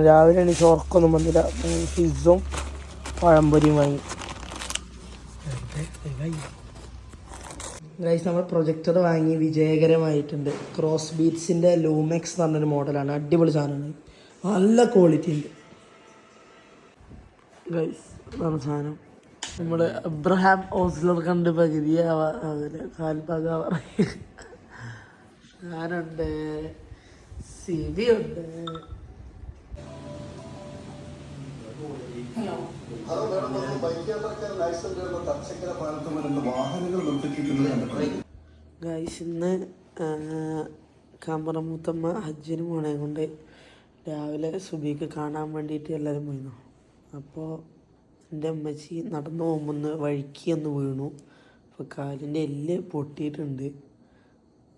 രാവിലെ എനിക്ക് ഉറക്കൊന്നും വന്നില്ല. പിസ്സും പഴംപൊരിയും വാങ്ങി. ഗൈസ്, നമ്മൾ പ്രൊജക്ടർ വാങ്ങി വിജയകരമായിട്ടുണ്ട്. ക്രോസ് ബീറ്റ്സിൻ്റെ ലൂമെക്സ് എന്ന് പറഞ്ഞൊരു മോഡലാണ്. അടിപൊളി സാധനമാണ്, നല്ല ക്വാളിറ്റി ഉണ്ട് ഗൈസ്. അതാണ് സാധനം. നമ്മൾ അബ്രഹാം ഓസ്ലർ കണ്ട് പകുതിയാവാതെ കാൽഭാഗം ഞാനുണ്ട്, സിബി ഉണ്ട്. ഗൈസ്, ഇന്ന് കാമ്പറമുത്തമ്മ ഹജ്ജിന് പോണേ കൊണ്ട് രാവിലെ സുബിക്ക് കാണാൻ വേണ്ടിയിട്ട് എല്ലാവരും പോയിരുന്നു. അപ്പോൾ എൻ്റെ അമ്മച്ചി നടന്നു പോകുമ്പോൾ വഴിക്ക് ഒന്ന് വീണു. അപ്പോൾ കാലിൻ്റെ എല്ല് പൊട്ടിയിട്ടുണ്ട്.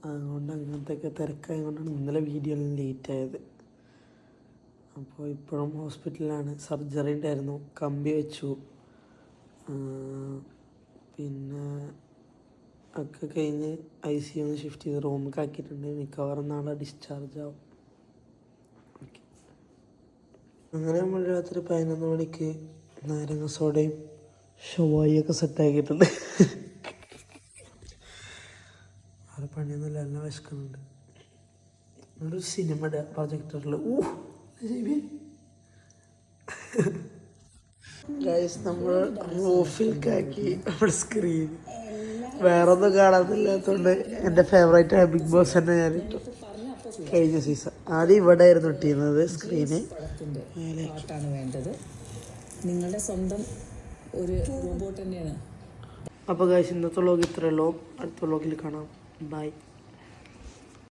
അതുകൊണ്ട് അങ്ങനത്തെയൊക്കെ തിരക്കായത് കൊണ്ടാണ് ഇന്നലെ വീഡിയോ എല്ലാം ലേറ്റായത്. അപ്പോൾ ഇപ്പോഴും ഹോസ്പിറ്റലിലാണ്. സർജറി ഉണ്ടായിരുന്നു, കമ്പി വെച്ചു, പിന്നെ ഒക്കെ കഴിഞ്ഞ് ICU ഷിഫ്റ്റ് ചെയ്ത് റൂമിലേക്ക് ആക്കിയിട്ടുണ്ട്. മിക്കവാറും നാളെ ഡിസ്ചാർജ് ആവും. ഓക്കെ, അങ്ങനെ നമ്മൾ രാത്രി 11 മണിക്ക് നാരങ്ങ സോഡയും ഷവായിയൊക്കെ സെറ്റാക്കിയിട്ടുണ്ട്. വേറെ പണിയൊന്നുമില്ല, എല്ലാം വിശക്കുന്നുണ്ട്. ഒരു സിനിമയുടെ പ്രൊജക്ടറിൽ ഗൈസ്, നമ്മൾ റൂഫിലേക്കാക്കി നമ്മുടെ സ്ക്രീൻ. വേറെ ഒന്നും കാണാനില്ലാത്തതുകൊണ്ട് എൻ്റെ ഫേവറേറ്റ് ബിഗ് ബോസ് തന്നെ ഞാൻ ഇട്ടു കഴിഞ്ഞ സീസൺ. ആദ്യം ഇവിടെ ആയിരുന്നു ഇട്ടിരുന്നത് സ്ക്രീന്. വേണ്ടത് നിങ്ങളുടെ സ്വന്തം ഒരു റോബോട്ട് തന്നെയാണ്. അപ്പോൾ ഗൈസ്, ഇന്നത്തെ വ്ലോഗ് ഇത്രയേ ഉള്ളൂ. അടുത്ത വ്ലോഗിൽ കാണാം. ബൈ.